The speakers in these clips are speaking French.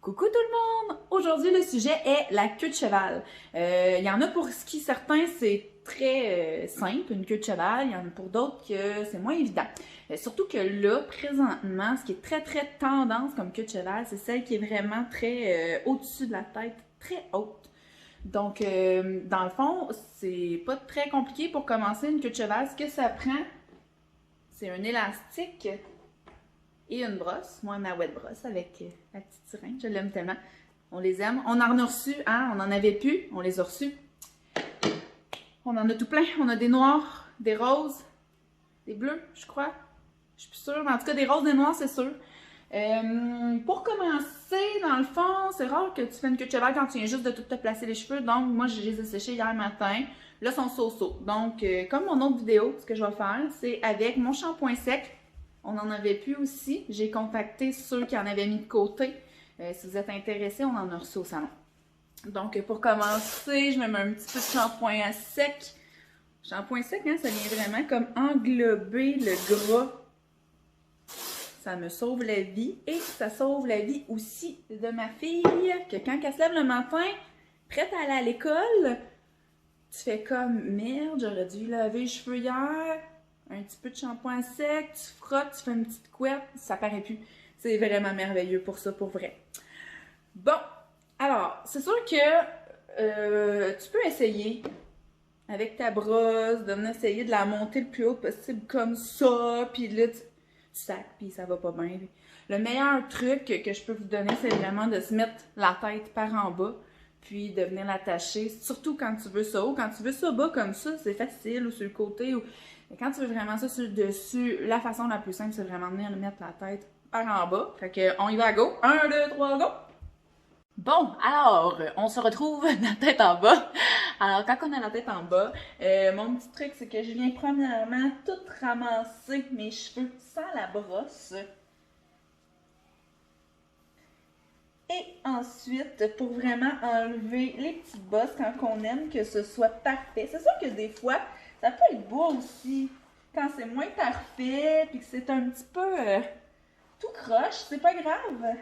Coucou tout le monde! Aujourd'hui, le sujet est la queue de cheval. Il y en a pour qui certains, c'est très simple, une queue de cheval. Il y en a pour d'autres que c'est moins évident. Surtout que là, présentement, ce qui est très tendance comme queue de cheval, c'est celle qui est vraiment très au-dessus de la tête, très haute. Donc, dans le fond, c'est pas très compliqué pour commencer une queue de cheval. Ce que ça prend, c'est un élastique et une brosse. Moi, ma wet brosse avec la petite sirène. Je l'aime tellement. On les aime. On en a reçu, hein? On en avait plus. On les a reçus. On en a tout plein. On a des noirs, des roses, des bleus, je crois. Je suis plus sûre. Mais en tout cas, des roses, des noirs, c'est sûr. Pour commencer, dans le fond, c'est rare que tu fais une queue de cheval quand tu viens juste de tout te placer les cheveux. Donc, moi, je les ai séchés hier matin. Là, ils sont so-so. Donc, comme mon autre vidéo, ce que je vais faire, c'est avec mon shampoing sec. On en avait plus aussi. J'ai contacté ceux qui en avaient mis de côté. Si vous êtes intéressés, on en a reçu au salon. Donc, pour commencer, je me mets un petit peu de shampoing sec. Shampoing sec, hein, ça vient vraiment comme englober le gras. Ça me sauve la vie. Et ça sauve la vie aussi de ma fille, que quand elle se lève le matin, prête à aller à l'école, tu fais comme, merde, j'aurais dû laver les cheveux hier. Un petit peu de shampoing sec, tu frottes, tu fais une petite couette, ça paraît plus. C'est vraiment merveilleux pour ça, pour vrai. Bon, alors, c'est sûr que tu peux essayer avec ta brosse, de venir essayer de la monter le plus haut possible comme ça, puis là, tu sacs, puis ça va pas bien. Le meilleur truc que je peux vous donner, c'est vraiment de se mettre la tête par en bas, puis de venir l'attacher, surtout quand tu veux ça haut. Quand tu veux ça bas comme ça, c'est facile, ou sur le côté, ou... Mais quand tu veux vraiment ça sur le dessus, la façon la plus simple, c'est vraiment venir mettre la tête par en bas. Fait que, on y va, go! 1, 2, 3, go! Bon, alors, on se retrouve la tête en bas. Alors, quand on a la tête en bas, mon petit truc, c'est que je viens premièrement tout ramasser mes cheveux sans la brosse. Et ensuite, pour vraiment enlever les petites bosses quand on aime que ce soit parfait. C'est sûr que des fois, ça peut être beau aussi quand c'est moins parfait, puis que c'est un petit peu tout croche, c'est pas grave.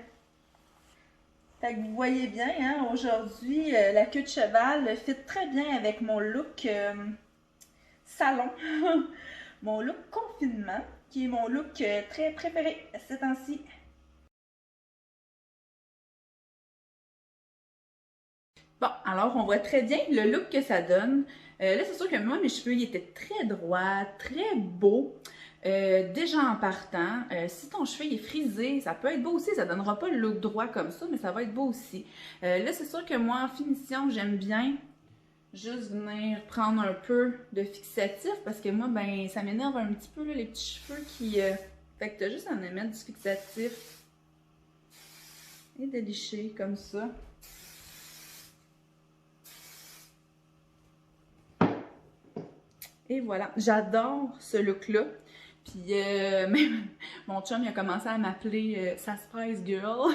Fait que vous voyez bien, hein, aujourd'hui, la queue de cheval fit très bien avec mon look salon, mon look confinement, qui est mon look très préféré ces temps-ci. Bon, alors on voit très bien le look que ça donne. Là, c'est sûr que moi, mes cheveux, ils étaient très droits, très beaux. Déjà en partant, si ton cheveu est frisé, ça peut être beau aussi. Ça donnera pas le look droit comme ça, mais ça va être beau aussi. Là, c'est sûr que moi, en finition, j'aime bien juste venir prendre un peu de fixatif parce que moi, ben, ça m'énerve un petit peu, là, les petits cheveux qui... Fait que t'as juste à en mettre du fixatif et de licher comme ça. Et voilà, j'adore ce look-là. Puis même mon chum, il a commencé à m'appeler sa Spice Girl.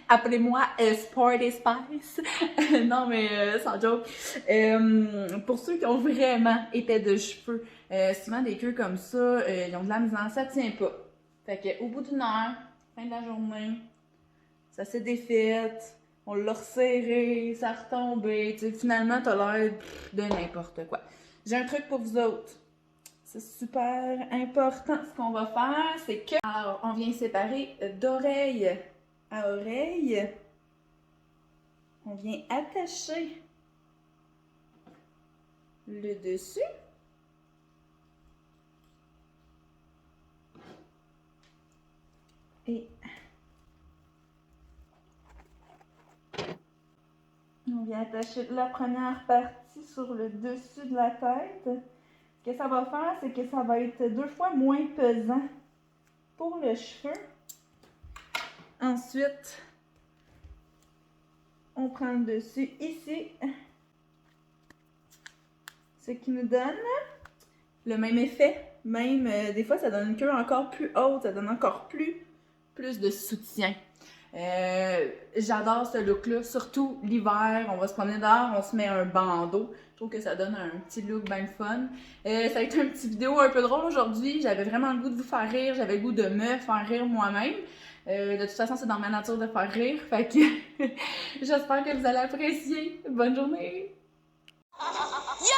Appelez-moi Sporty Spice. Non, mais sans joke. Pour ceux qui ont vraiment épais de cheveux, souvent des queues comme ça, ils ont de la misère, ça tient pas. Fait que au bout d'une heure, fin de la journée, ça s'est défait. On l'a resserré, ça a retombé. Tu sais, finalement, t'as l'air de n'importe quoi. J'ai un truc pour vous autres. C'est super important. Ce qu'on va faire, c'est que... Alors, on vient séparer d'oreille à oreille. On vient attacher le dessus. Et... on vient attacher la première partie sur le dessus de la tête. Ce que ça va faire, c'est que ça va être 2 fois moins pesant pour le cheveu. Ensuite, on prend le dessus ici. Ce qui nous donne le même effet. Même, des fois, ça donne une queue encore plus haute. Ça donne encore plus de soutien. J'adore ce look-là, surtout l'hiver. On va se promener dehors, on se met un bandeau. Je trouve que ça donne un petit look bien fun. Ça a été une petite vidéo un peu drôle aujourd'hui. J'avais vraiment le goût de vous faire rire. J'avais le goût de me faire rire moi-même. De toute façon, c'est dans ma nature de faire rire. Fait que j'espère que vous allez apprécier. Bonne journée! Yo,